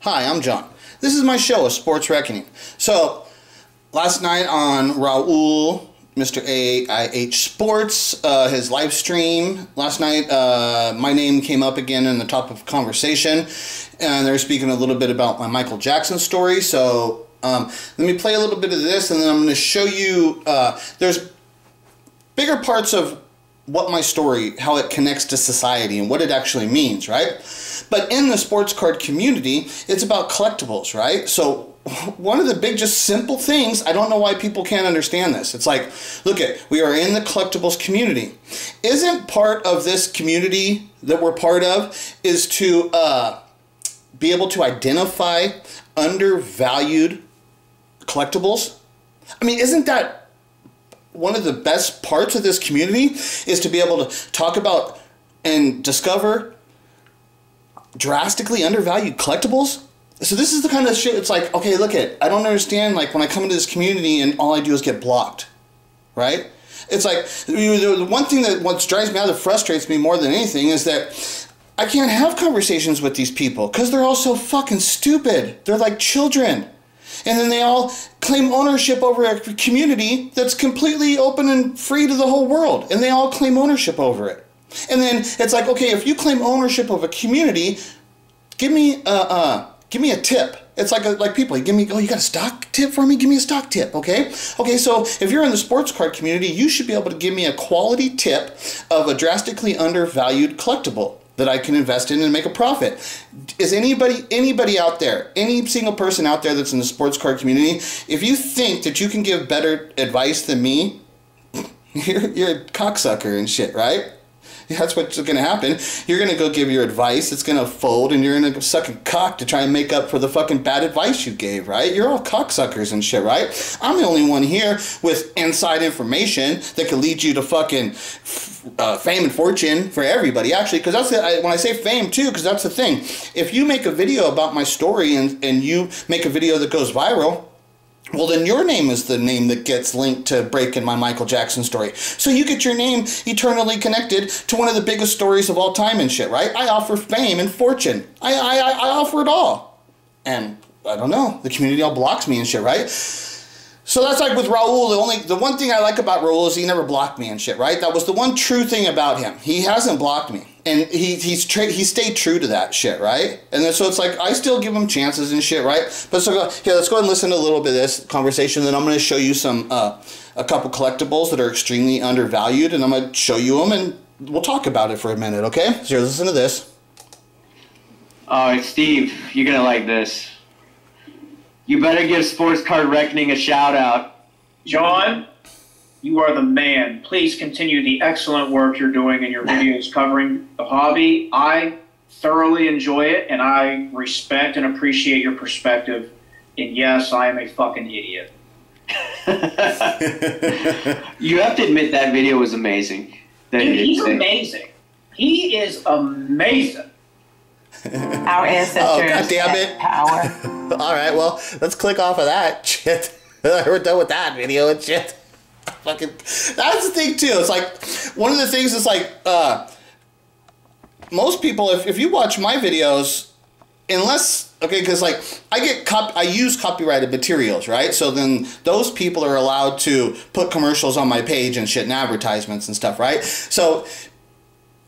Hi, I'm John. This is my show, A Sports Reckoning. So, last night on Raul, Mr. AIH Sports, his live stream, last night my name came up again in the top of conversation, and they're speaking a little bit about my Michael Jackson story. So, let me play a little bit of this, and then I'm going to show you, there's bigger parts of what my story, how it connects to society and what it actually means, right? But in the sports card community, it's about collectibles, right? So one of the big, just simple things, I don't know why people can't understand this. It's like, look at, we are in the collectibles community. Isn't part of this community that we're part of is to be able to identify undervalued collectibles? I mean, isn't that one of the best parts of this community, is to be able to talk about and discover drastically undervalued collectibles? So this is the kind of shit, it's like, okay, look at, I don't understand, like, when I come into this community and all I do is get blocked, right? It's like, the one thing that what drives me out, that frustrates me more than anything, is that I can't have conversations with these people because they're all so fucking stupid. They're like children. And then they all claim ownership over a community that's completely open and free to the whole world. And they all claim ownership over it. And then it's like, okay, if you claim ownership of a community, give me a tip. It's like people, give me, oh, you got a stock tip for me? Give me a stock tip, okay? Okay, so if you're in the sports card community, you should be able to give me a quality tip of a drastically undervalued collectible that I can invest in and make a profit. Is anybody out there, any single person out there that's in the sports card community, if you think that you can give better advice than me, you're a cocksucker and shit, right? That's what's going to happen. You're going to go give your advice, it's going to fold, and you're going to suck a cock to try and make up for the fucking bad advice you gave, right? You're all cocksuckers and shit, right? I'm the only one here with inside information that could lead you to fucking fame and fortune for everybody, actually, because that's when I say fame, too, because that's the thing. If you make a video about my story and you make a video that goes viral, well, then your name is the name that gets linked to breaking my Michael Jackson story. So you get your name eternally connected to one of the biggest stories of all time and shit, right? I offer fame and fortune. I offer it all. And I don't know, the community all blocks me and shit, right? So that's like with Raul, the one thing I like about Raul is he never blocked me and shit, right? That was the one true thing about him. He hasn't blocked me. And he stayed true to that shit, right? And then so it's like, I still give him chances and shit, right? But so here, let's go ahead and listen to a little bit of this conversation. Then I'm going to show you some, a couple collectibles that are extremely undervalued. And I'm going to show you them and we'll talk about it for a minute, okay? So here, listen to this. Oh, Steve, you're going to like this. You better give Sports Card Reckoning a shout out. John, you are the man. Please continue the excellent work you're doing in your videos covering the hobby. I thoroughly enjoy it, and I respect and appreciate your perspective. And yes, I am a fucking idiot. You have to admit that video was amazing. Dude, he's amazing. He is amazing. Our ancestors God damn it. had power. All right, well, let's click off of that shit. We're done with that video and shit. Fucking, that's the thing too. It's like one of the things is like most people, if you watch my videos, unless because like I use copyrighted materials, right? So then those people are allowed to put commercials on my page and shit and advertisements and stuff, right? So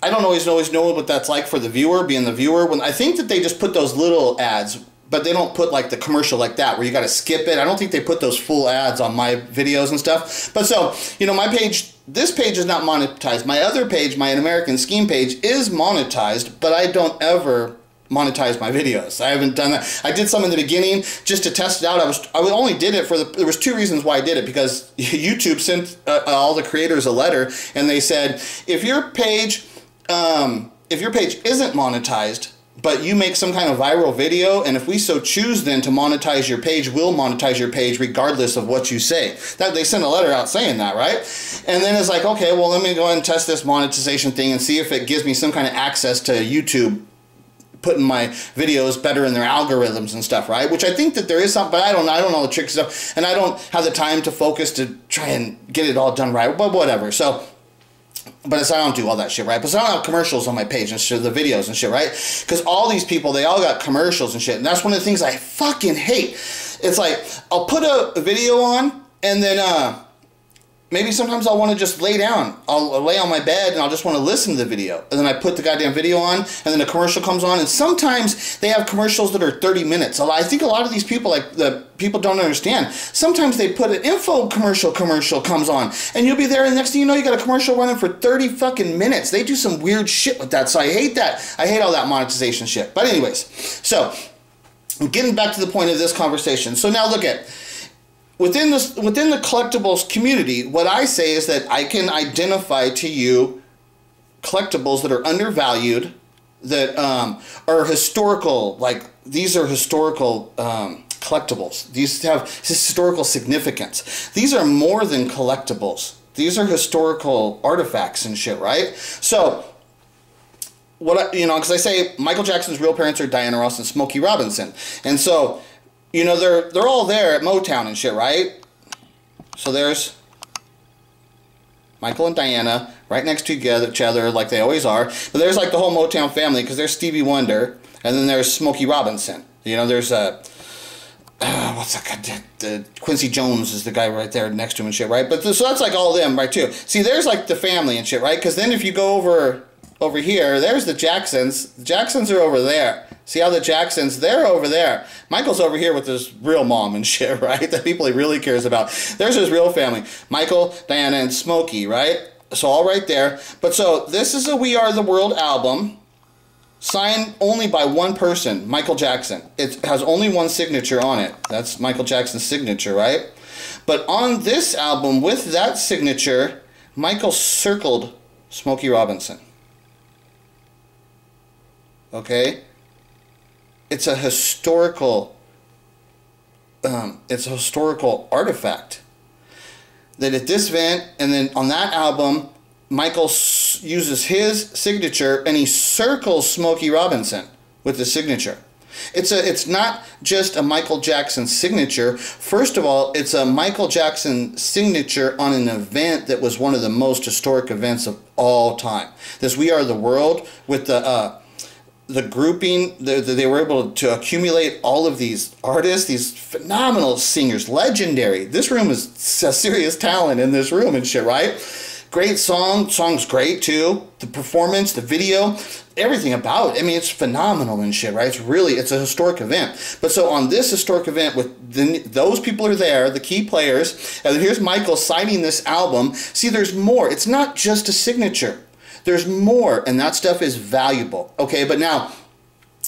I don't always know what that's like for the viewer, being the viewer. When I think that they just put those little ads, but they don't put like the commercial like that where you got to skip it. I don't think they put those full ads on my videos and stuff. But so, you know, my page, this page is not monetized. My other page, my American Scheme page, is monetized, but I don't ever monetize my videos. I haven't done that. I did some in the beginning just to test it out. I only did it for there was two reasons why I did it, because YouTube sent all the creators a letter and they said, if your page isn't monetized, but you make some kind of viral video, and if we so choose then to monetize your page, we'll monetize your page regardless of what you say. That they sent a letter out saying that, right? And then it's like, okay, well, let me go ahead and test this monetization thing and see if it gives me some kind of access to YouTube putting my videos better in their algorithms and stuff, right? Which I think that there is something, but I don't know the tricks and stuff, and I don't have the time to focus to try and get it all done right, but whatever. So But I don't do all that shit, right? But I don't have commercials on my page and shit, the videos and shit, right? Because all these people, they all got commercials and shit. And that's one of the things I fucking hate. It's like, I'll put a video on, and then maybe sometimes I'll want to just lay down. I'll lay on my bed, and I'll just want to listen to the video. And then I put the goddamn video on, and then a commercial comes on. And sometimes they have commercials that are 30 minutes. I think a lot of these people, like, the people don't understand. Sometimes they put an info commercial comes on, and you'll be there, and next thing you know, you got a commercial running for 30 fucking minutes. They do some weird shit with that, so I hate that. I hate all that monetization shit. But anyways, so getting back to the point of this conversation. So now look at, within the collectibles community, what I say is that I can identify to you collectibles that are undervalued, that are historical, like these are historical collectibles. These have historical significance. These are more than collectibles. These are historical artifacts and shit, right? So, because I say Michael Jackson's real parents are Diana Ross and Smokey Robinson. And so, they're all there at Motown and shit, right? So there's Michael and Diana right next to each other like they always are. But there's like the whole Motown family, because there's Stevie Wonder, and then there's Smokey Robinson. There's what's that guy? Quincy Jones is the guy right there next to him and shit, right? But so that's like all of them, right, too. See, there's like the family and shit, right? Because then if you go over here, there's the Jacksons. The Jacksons are over there. See how the Jacksons, they're over there. Michael's over here with his real mom and shit, right? The people he really cares about. There's his real family. Michael, Diana, and Smokey, right? So all right there. But so this is a We Are the World album, signed only by one person, Michael Jackson. It has only one signature on it. That's Michael Jackson's signature, right? But on this album, with that signature, Michael circled Smokey Robinson. Okay? It's a historical artifact. That at this event, and then on that album, Michael uses his signature and he circles Smokey Robinson with the signature. It's not just a Michael Jackson signature. First of all, it's a Michael Jackson signature on an event that was one of the most historic events of all time. This We Are the World, with the grouping, they were able to accumulate all of these artists, these phenomenal singers, legendary. This room is a serious talent in this room and shit, right? Great song's great too. The performance, the video, everything about it. I mean, it's phenomenal and shit, right? It's a historic event. But so on this historic event, with those people are there, the key players, and then here's Michael signing this album. See, there's more. It's not just a signature. There's more, and that stuff is valuable. Okay, but now,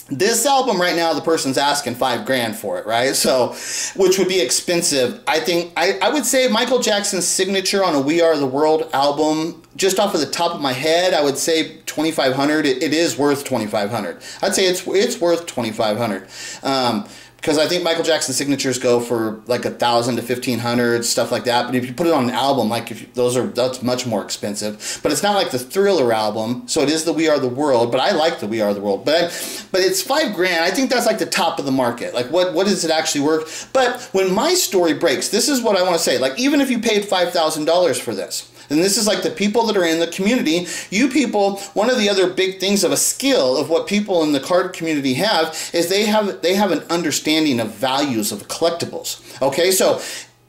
this album right now, the person's asking $5,000 for it, right? So, which would be expensive. I think, I would say Michael Jackson's signature on a We Are the World album, just off of the top of my head, I would say $2,500. It is worth $2,500. I'd say it's worth $2,500. Because I think Michael Jackson signatures go for like $1,000 to $1,500, stuff like that. But if you put it on an album, like that's much more expensive. But it's not like the Thriller album, so it is the We Are the World. But I like the We Are the World. But it's $5,000. I think that's like the top of the market. Like what is it actually worth? But when my story breaks, this is what I want to say. Like even if you paid $5,000 for this. And this is like the people that are in the community. You people, one of the other big things of a skill of what people in the card community have is they have an understanding of values of collectibles. Okay, so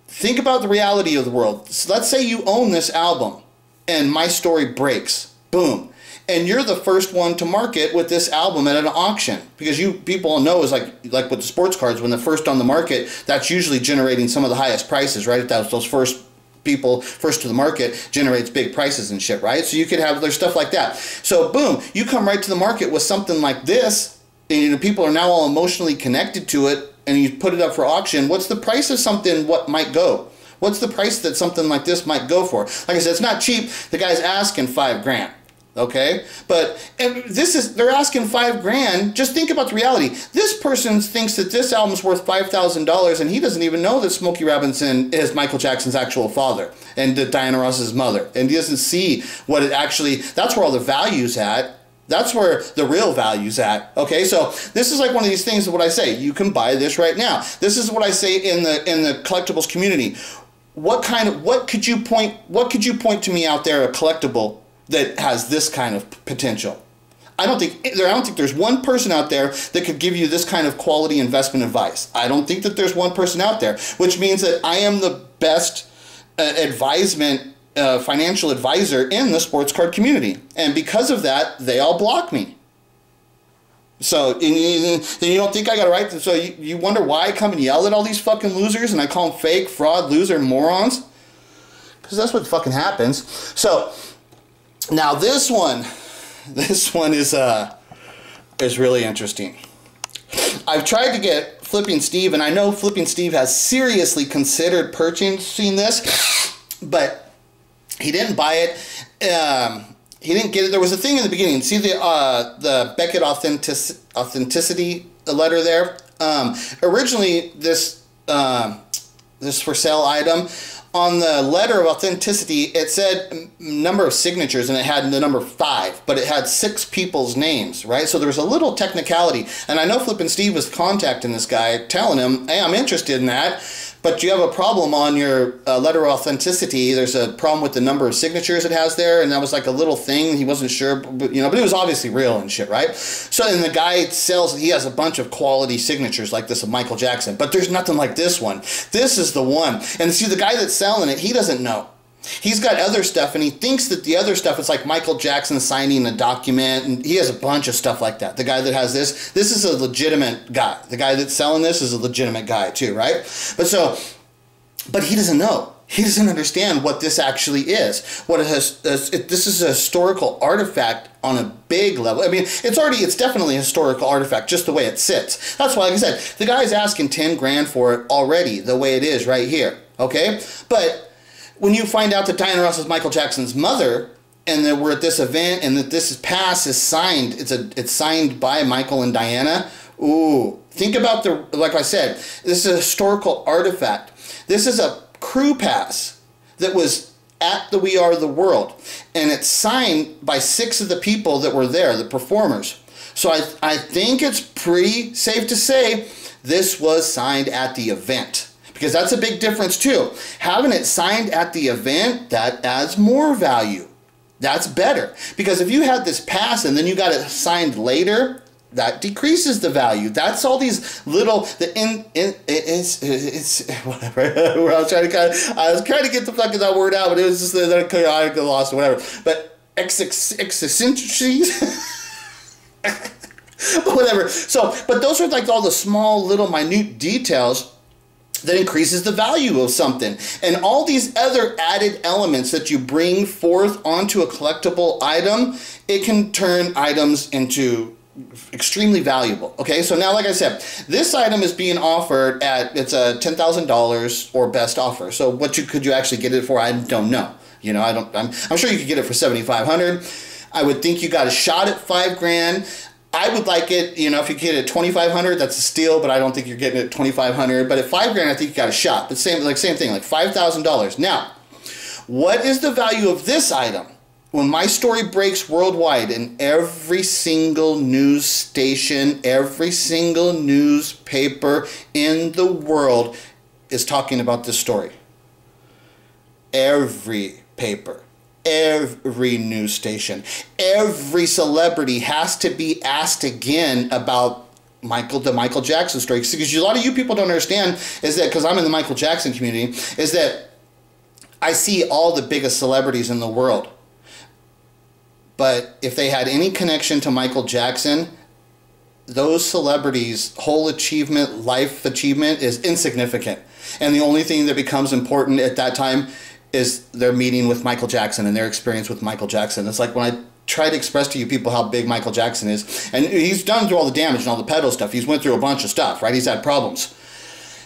think about the reality of the world. So let's say you own this album and my story breaks. Boom. And you're the first one to market with this album at an auction. Because people know is like with the sports cards, when they're first on the market, that's usually generating some of the highest prices, right? Those first people first to the market generates big prices and shit, right? So you could have, there's stuff like that. So boom, you come right to the market with something like this, and people are now all emotionally connected to it, and you put it up for auction. What's the price of something, what might go? What's the price that something like this might go for? Like I said, it's not cheap. The guy's asking $5,000. Okay, but they're asking $5,000. Just think about the reality. This person thinks that this album's worth $5,000, and he doesn't even know that Smokey Robinson is Michael Jackson's actual father and Diana Ross's mother, and he doesn't see what it actually. That's where all the value's at. That's where the real value's at. Okay, so this is like one of these things. What I say, you can buy this right now. This is what I say in the collectibles community. What could you point to me out there, a collectible that has this kind of potential. I don't think there's one person out there that could give you this kind of quality investment advice. I don't think that there's one person out there, which means that I am the best financial advisor in the sports card community. And because of that, they all block me. So you don't think I got it right? So you wonder why I come and yell at all these fucking losers and I call them fake, fraud, loser, morons? Because that's what fucking happens. So now this one is really interesting. I've tried to get Flipping Steve, and I know Flipping Steve has seriously considered purchasing this, but he didn't buy it. He didn't get it. There was a thing in the beginning. See the Beckett authenticity letter there? Originally, this for sale item, on the letter of authenticity, it said number of signatures, and it had the number 5, but it had 6 people's names, right? So there was a little technicality. And I know Flippin' Steve was contacting this guy, telling him, hey, I'm interested in that, but you have a problem on your letter of authenticity. There's a problem with the number of signatures it has there, and that was like a little thing. He wasn't sure, but it was obviously real and shit, right? So then the guy he has a bunch of quality signatures like this of Michael Jackson, but there's nothing like this one. This is the one. And see, the guy that's selling it, he doesn't know. He's got other stuff, and he thinks that the other stuff is like Michael Jackson signing a document, and he has a bunch of stuff like that. The guy that has this is a legitimate guy. The guy that's selling this is a legitimate guy too, right? But he doesn't know. He doesn't understand what this actually is. This is a historical artifact on a big level. I mean, it's definitely a historical artifact just the way it sits. That's why, like I said, the guy's asking 10 grand for it already, the way it is right here. Okay, but when you find out that Diana Ross is Michael Jackson's mother, and that we're at this event, and that this pass is signed, it's signed by Michael and Diana. Ooh, think about like I said, this is a historical artifact. This is a crew pass that was at the We Are the World, and it's signed by 6 of the people that were there, the performers. So I think it's pretty safe to say this was signed at the event. Because that's a big difference too. Having it signed at the event, that adds more value. That's better. Because if you had this pass and then you got it signed later, that decreases the value. That's all these little it's whatever. I was trying to get the fucking that word out, but it was just that I got lost or whatever. But eccentricities. But whatever. So, but those are like all the small little minute details that increases the value of something. And all these other added elements that you bring forth onto a collectible item, it can turn items into extremely valuable. Okay, so now, like I said, this item is being offered it's a $10,000 or best offer. So what could you actually get it for? I don't know. I'm sure you could get it for $7,500. I would think you got a shot at $5 grand. I would like it, if you get it at $2,500, that's a steal, but I don't think you're getting it at $2,500. But at $5 grand, I think you got a shot. But same thing, like $5,000. Now, what is the value of this item? When my story breaks worldwide and every single news station, every single newspaper in the world is talking about this story. Every paper. Every news station, every celebrity has to be asked again about the Michael Jackson story. Because a lot of you people don't understand is that, because I'm in the Michael Jackson community, is that I see all the biggest celebrities in the world. But if they had any connection to Michael Jackson, those celebrities' whole achievement, life achievement, is insignificant. And the only thing that becomes important at that time is their meeting with Michael Jackson and their experience with Michael Jackson. It's like when I try to express to you people how big Michael Jackson is, and he's done through all the damage and all the pedo stuff. He's went through a bunch of stuff, right? He's had problems.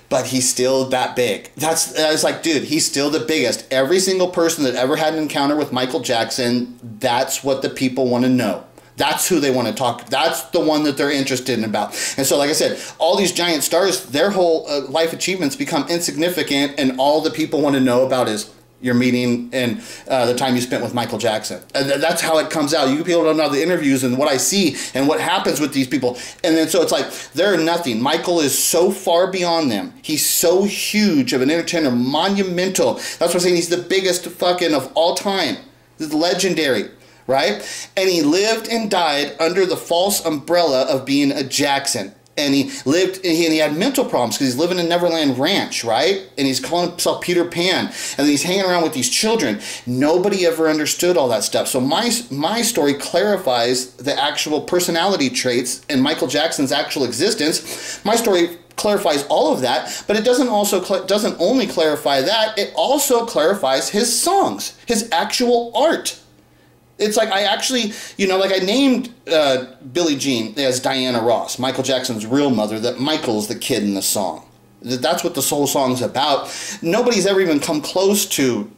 But he's still that big. It's like, dude, he's still the biggest. Every single person that ever had an encounter with Michael Jackson, that's what the people want to know. That's who they want to talk. That's the one that they're interested in about. And so, like I said, all these giant stars, their whole life achievements become insignificant, and all the people want to know about is your meeting and the time you spent with Michael Jackson. And that's how it comes out. You people don't know the interviews and what I see and what happens with these people. And then so it's like, they're nothing. Michael is so far beyond them. He's so huge of an entertainer, monumental. That's what I'm saying. He's the biggest fucking of all time. He's legendary. right? And he lived and died under the false umbrella of being a Jackson. And he lived, and he had mental problems because he's living in Neverland Ranch, right? And he's calling himself Peter Pan, and then he's hanging around with these children. Nobody ever understood all that stuff. So my story clarifies the actual personality traits and Michael Jackson's actual existence. My story clarifies all of that, but it doesn't only clarify that. It also clarifies his songs, his actual art. It's like I actually, like I named Billie Jean as Diana Ross, Michael Jackson's real mother, that Michael's the kid in the song. That's what this whole song's about. Nobody's ever even come close to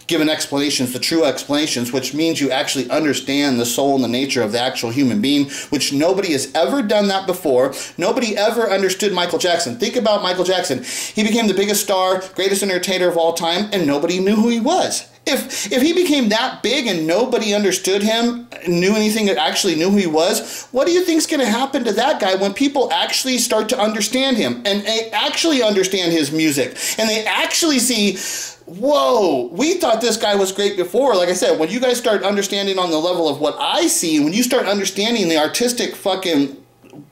giving explanations, the true explanations, which means you actually understand the soul and the nature of the actual human being, which nobody has ever done that before. Nobody ever understood Michael Jackson. Think about Michael Jackson. He became the biggest star, greatest entertainer of all time, and nobody knew who he was. If he became that big and nobody understood him, knew anything that actually knew who he was, what do you think is going to happen to that guy when people actually start to understand him and they actually understand his music and they actually see, whoa, we thought this guy was great before. Like I said, when you guys start understanding on the level of what I see, when you start understanding the artistic fucking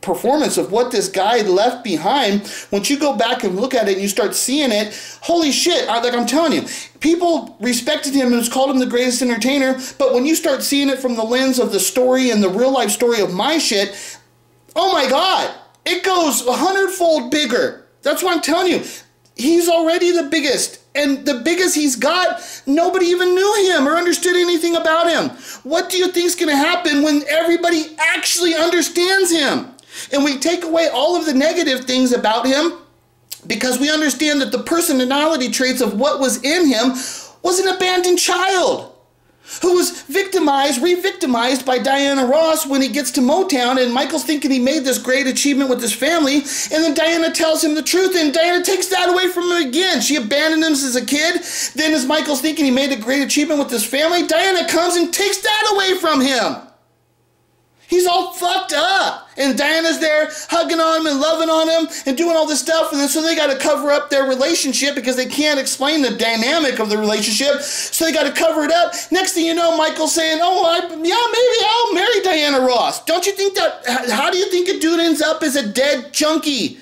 performance of what this guy left behind, once you go back and look at it and you start seeing it, holy shit, like I'm telling you, people respected him and called him the greatest entertainer, but when you start seeing it from the lens of the story and the real life story of my shit, oh my God, it goes 100-fold bigger. That's what I'm telling you. He's already the biggest. And the biggest he's got, nobody even knew him or understood anything about him. What do you think is going to happen when everybody actually understands him? And we take away all of the negative things about him because we understand that the personality traits of what was in him was an abandoned child who was victimized, re-victimized by Diana Ross when he gets to Motown, and Michael's thinking he made this great achievement with his family, and then Diana tells him the truth, and Diana takes that away from him again. She abandoned him as a kid. Then as Michael's thinking he made a great achievement with his family, Diana comes and takes that away from him. He's all fucked up. And Diana's there hugging on him and loving on him and doing all this stuff. And then so they got to cover up their relationship because they can't explain the dynamic of the relationship. So they got to cover it up. Next thing you know, Michael's saying, maybe I'll marry Diana Ross. Don't you think that, how do you think a dude ends up as a dead junkie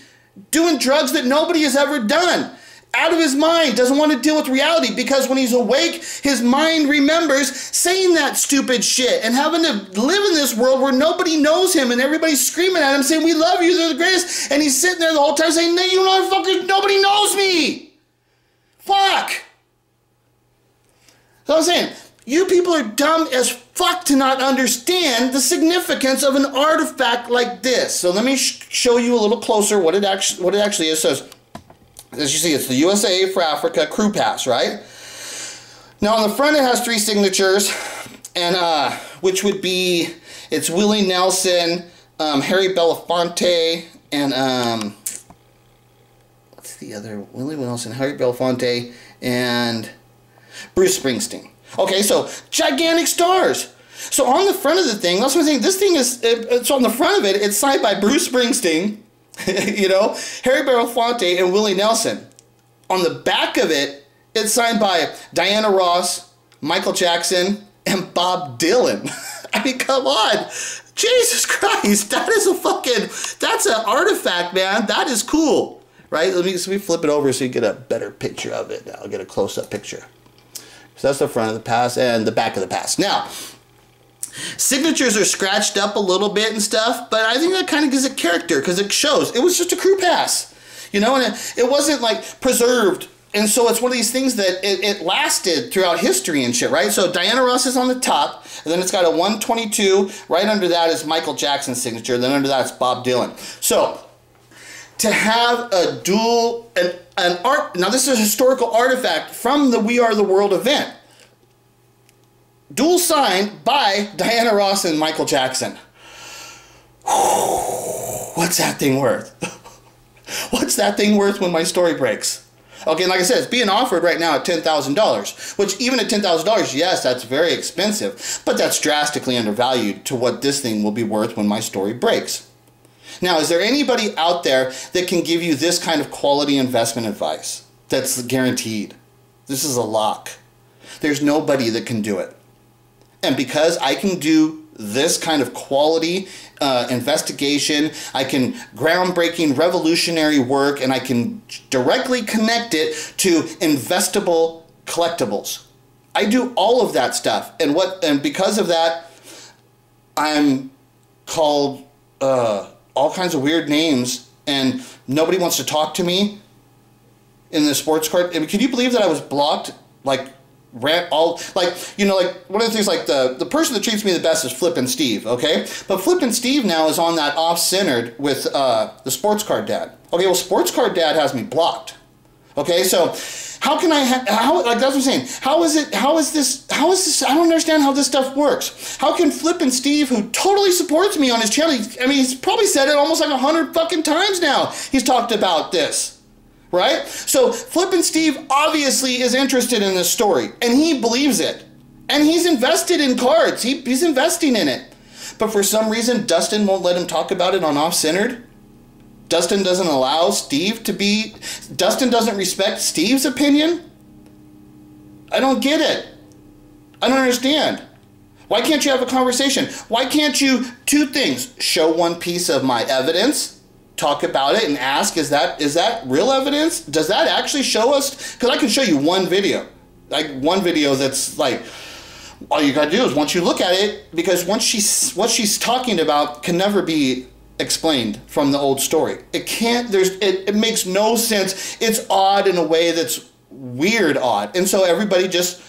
doing drugs that nobody has ever done? Out of his mind, doesn't want to deal with reality because when he's awake, his mind remembers saying that stupid shit and having to live in this world where nobody knows him and everybody's screaming at him saying, we love you, they're the greatest. And he's sitting there the whole time saying, no, you motherfuckers, nobody knows me. Fuck. So I'm saying, you people are dumb as fuck to not understand the significance of an artifact like this. So let me show you a little closer what it actually is. So as you see, it's the USA for Africa crew pass, right? Now on the front it has 3 signatures, and which would be, it's Willie Nelson, Harry Belafonte, and what's the other? Willie Nelson, Harry Belafonte, and Bruce Springsteen. Okay, so gigantic stars. So on the front of the thing, that's what I'm saying. This thing is, so on the front of it, it's signed by Bruce Springsteen, Harry Belafonte, and Willie Nelson. On the back of it, it's signed by Diana Ross, Michael Jackson, and Bob Dylan. I mean, come on. Jesus Christ, that's an artifact, man. That is cool, right? Let me flip it over so you get a better picture of it. I'll get a close-up picture. So that's the front of the pass and the back of the pass. Now, signatures are scratched up a little bit and stuff, but I think that kind of gives it character because it shows it was just a crew pass, and it wasn't like preserved. And so it's one of these things that it lasted throughout history and shit, right? So Diana Ross is on the top, and then it's got a 122. Right under that is Michael Jackson's signature. Then under that is Bob Dylan. So to have a dual, an art, now this is a historical artifact from the We Are the World event. Dual signed by Diana Ross and Michael Jackson. What's that thing worth? What's that thing worth when my story breaks? Okay, like I said, it's being offered right now at $10,000, which even at $10,000, yes, that's very expensive, but that's drastically undervalued to what this thing will be worth when my story breaks. Now, is there anybody out there that can give you this kind of quality investment advice that's guaranteed? This is a lock. There's nobody that can do it. And because I can do this kind of quality investigation, I can groundbreaking, revolutionary work, and I can directly connect it to investable collectibles. I do all of that stuff, and because of that, I'm called all kinds of weird names, and nobody wants to talk to me in the sports card. I mean, can you believe that I was blocked? Like one of the things, like the person that treats me the best is Flippin' Steve, okay? But Flippin' Steve now is on that off-centered with the Sports Card Dad. Okay, well, Sports Card Dad has me blocked. Okay, so how can like that's what I'm saying. How is this, I don't understand how this stuff works. How can Flippin' Steve, who totally supports me on his channel, he's probably said it almost like 100 fucking times now, he's talked about this, right? So Flippin' Steve obviously is interested in this story, and he believes it. And he's invested in cards, he's investing in it. But for some reason, Dustin won't let him talk about it on Off-Centered. Dustin doesn't allow Steve to be... Dustin doesn't respect Steve's opinion? I don't get it. I don't understand. Why can't you have a conversation? Why can't you... Two things. Show one piece of my evidence, talk about it, and ask, is that real evidence? Does that actually show us... Because I can show you one video. Like, one video that's like... All you gotta do is, once you look at it, because what she's talking about can never be explained from the old story. It can't, it makes no sense. It's odd in a way that's weird odd. And so everybody just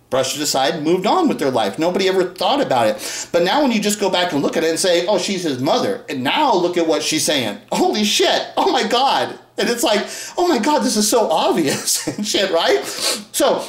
brushed it aside and moved on with their life. Nobody ever thought about it. But now when you just go back and look at it and say, oh, she's his mother, and now look at what she's saying. Holy shit. Oh my God. And it's like, oh my God, this is so obvious and shit, right? So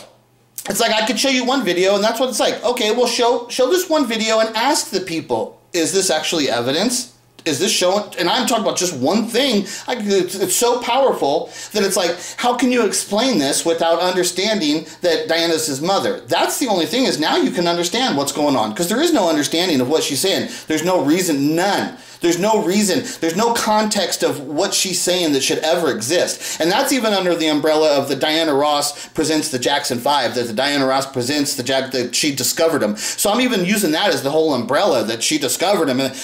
it's like, I could show you one video, and that's what it's like. Okay, well, show this one video and ask the people, is this actually evidence? Is this showing? And I'm talking about just one thing. It's so powerful that it's like, how can you explain this without understanding that Diana's his mother? That's the only thing, is now you can understand what's going on, because there is no understanding of what she's saying. There's no reason, none. There's no reason, there's no context of what she's saying that should ever exist. And that's even under the umbrella of the Diana Ross presents the Jackson 5, that the Diana Ross presents that she discovered him. So I'm even using that as the whole umbrella, that she discovered him. And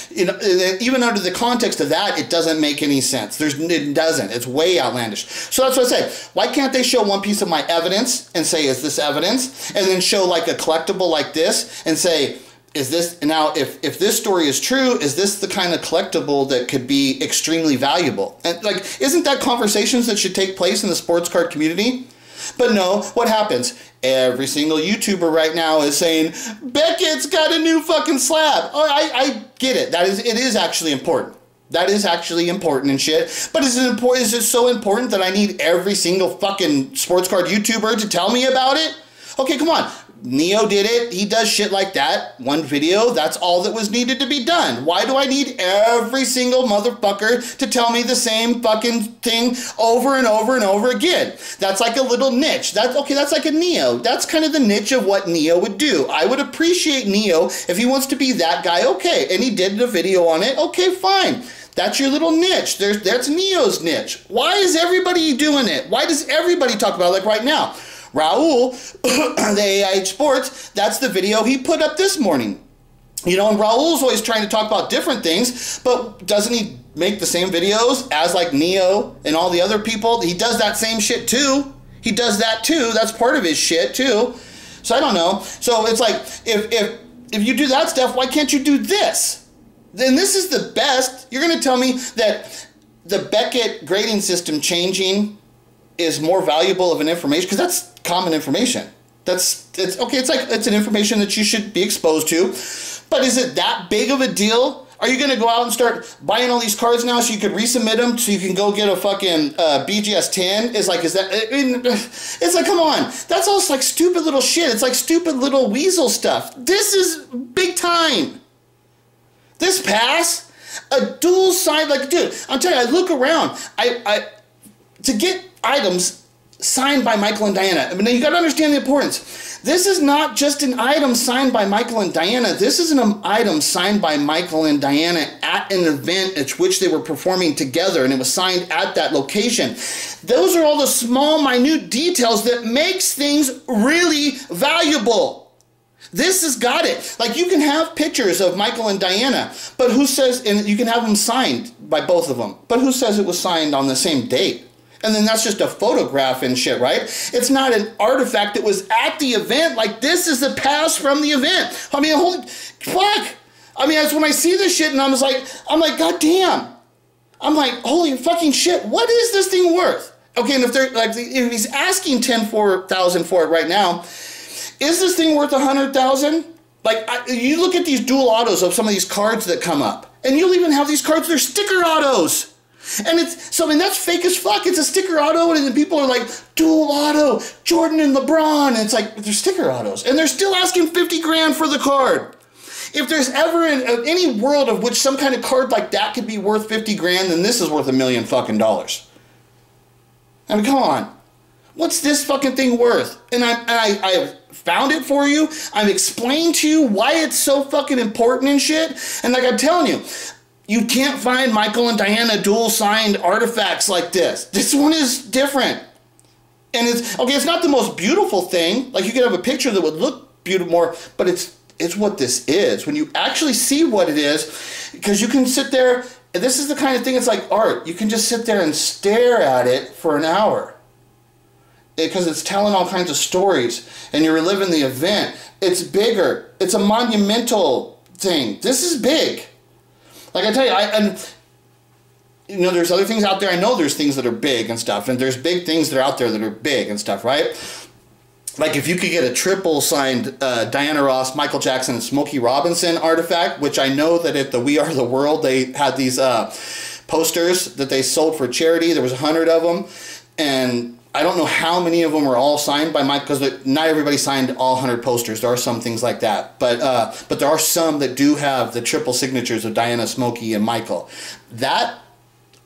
even under the context of that, it doesn't make any sense. It doesn't. It's way outlandish. So that's what I say. Why can't they show one piece of my evidence and say, is this evidence? And then show like a collectible like this and say, is this, now if this story is true, is this the kind of collectible that could be extremely valuable? And like, isn't that conversations that should take place in the sports card community? But no, what happens? Every single YouTuber right now is saying, Beckett's got a new fucking slab. Oh, I get it. It is actually important. That is actually important and shit. But is it so important that I need every single fucking sports card YouTuber to tell me about it? Okay, come on. Neo did it. He does shit like that. One video, that's all that was needed to be done. Why do I need every single motherfucker to tell me the same fucking thing over and over and over again? That's like a little niche. That's like a Neo. That's kind of the niche of what Neo would do. I would appreciate Neo if he wants to be that guy, okay. And he did a video on it, okay, fine. That's your little niche. That's Neo's niche. Why is everybody doing it? Why does everybody talk about it like right now? Raul, the AI Sports, that's the video he put up this morning. You know, and Raul's always trying to talk about different things, but doesn't he make the same videos as like Neo and all the other people? He does that same shit too. He does that too. That's part of his shit too. So I don't know. So it's like, if you do that stuff, why can't you do this? Then this is the best. You're going to tell me that the Beckett grading system changing is more valuable of an information, because that's common information. It's an information that you should be exposed to, but is it that big of a deal? Are you going to go out and start buying all these cards now so you could resubmit them so you can go get a fucking BGS 10? It's like, come on, that's all like stupid little shit. It's like stupid little weasel stuff. This is big time. This pass, a dual side, like, dude, I'm telling you, I look around, to get items signed by Michael and Diana. I mean, you got to understand the importance. This is not just an item signed by Michael and Diana. This is an item signed by Michael and Diana at an event at which they were performing together, and it was signed at that location. Those are all the small, minute details that makes things really valuable. This has got it. Like, you can have pictures of Michael and Diana, but who says, and you can have them signed by both of them, but who says it was signed on the same date? And then that's just a photograph and shit, right? It's not an artifact that was at the event. Like, this is the pass from the event. I mean, holy fuck. I mean, that's when I see this shit and I'm like, God damn. I'm like, holy fucking shit, what is this thing worth? Okay, and if they're like, if he's asking $10,000 for it right now, is this thing worth $100,000? Like, you look at these dual autos of some of these cards that come up, and you'll even have these cards, they're sticker autos. And it's, so I mean, that's fake as fuck. It's a sticker auto, and then people are like, dual auto, Jordan and LeBron. And it's like, they're sticker autos. And they're still asking 50 grand for the card. If there's ever any world of which some kind of card like that could be worth 50 grand, then this is worth $1 million fucking dollars. I mean, come on. What's this fucking thing worth? And I found it for you. I've explained to you why it's so fucking important and shit. And like I'm telling you, you can't find Michael and Diana dual signed artifacts like this. This one is different. And it's, okay, it's not the most beautiful thing. Like, you could have a picture that would look beautiful more, but it's what this is. When you actually see what it is, because you can sit there, and this is the kind of thing, it's like art. You can just sit there and stare at it for an hour. Because it's telling all kinds of stories, and you're reliving the event. It's bigger. It's a monumental thing. This is big. Like I tell you, and you know, there's other things out there. I know there's things that are big and stuff, and there's big things that are out there that are big and stuff, right? Like, if you could get a triple signed Diana Ross, Michael Jackson, and Smokey Robinson artifact, which I know that at the We Are the World, they had these posters that they sold for charity. There was 100 of them, and I don't know how many of them were all signed by Mike, because not everybody signed all 100 posters. There are some things like that. But there are some that do have the triple signatures of Diana, Smokey, and Michael. That,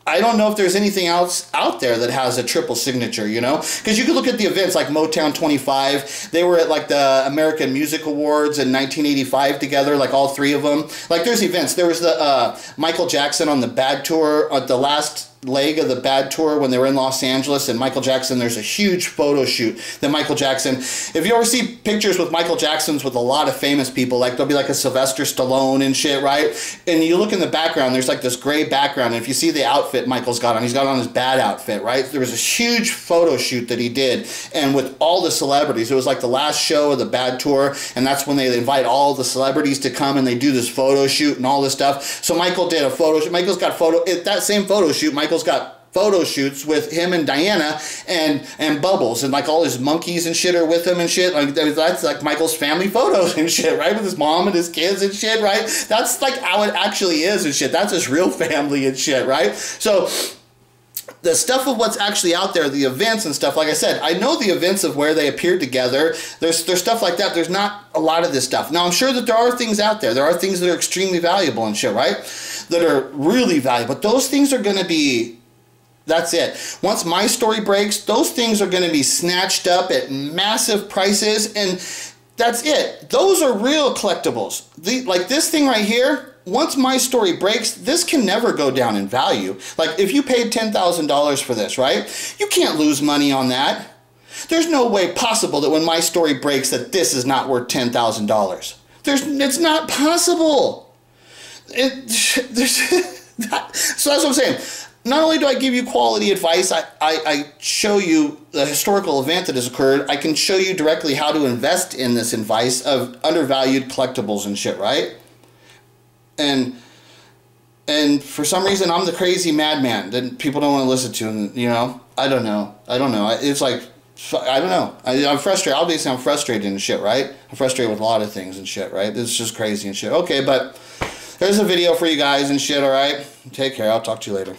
I don't know if there's anything else out there that has a triple signature, you know? Because you could look at the events like Motown 25. They were at like the American Music Awards in 1985 together, like all three of them. Like, there's events. There was the Michael Jackson on the Bad Tour, the last leg of the Bad Tour when they were in Los Angeles, and Michael Jackson, there's a huge photo shoot that Michael Jackson, if you ever see pictures with Michael Jacksons with a lot of famous people, like there'll be like a Sylvester Stallone and shit, right? And you look in the background, there's like this gray background, and if you see the outfit Michael's got on, he's got on his bad outfit, right? There was a huge photo shoot that he did, and with all the celebrities, it was like the last show of the Bad Tour, and that's when they invite all the celebrities to come and they do this photo shoot and all this stuff. So Michael did a photo shoot. Michael's got that same photo shoot, Michael's got photo shoots with him and Diana and Bubbles, and like all his monkeys and shit are with him and shit. Like, that's like Michael's family photos and shit, right? With his mom and his kids and shit, right? That's like how it actually is and shit. That's his real family and shit, right? So the stuff of what's actually out there, the events and stuff, like I said, I know the events of where they appeared together. There's stuff like that. There's not a lot of this stuff. Now, I'm sure that there are things out there. There are things that are extremely valuable and shit, right? That are really valuable. But those things are going to be, that's it. Once my story breaks, those things are going to be snatched up at massive prices, and that's it. Those are real collectibles. Like this thing right here, once my story breaks, this can never go down in value. Like, if you paid $10,000 for this, right? You can't lose money on that. There's no way possible that when my story breaks that this is not worth $10,000. It's not possible. So that's what I'm saying. Not only do I give you quality advice, I show you the historical event that has occurred. I can show you directly how to invest in this advice of undervalued collectibles and shit, right? And for some reason, I'm the crazy madman that people don't want to listen to, and, you know, I don't know. It's like, I don't know. I'm frustrated. Obviously, I'm frustrated and shit, right? I'm frustrated with a lot of things and shit, right? It's just crazy and shit. Okay, but there's a video for you guys and shit, all right? Take care. I'll talk to you later.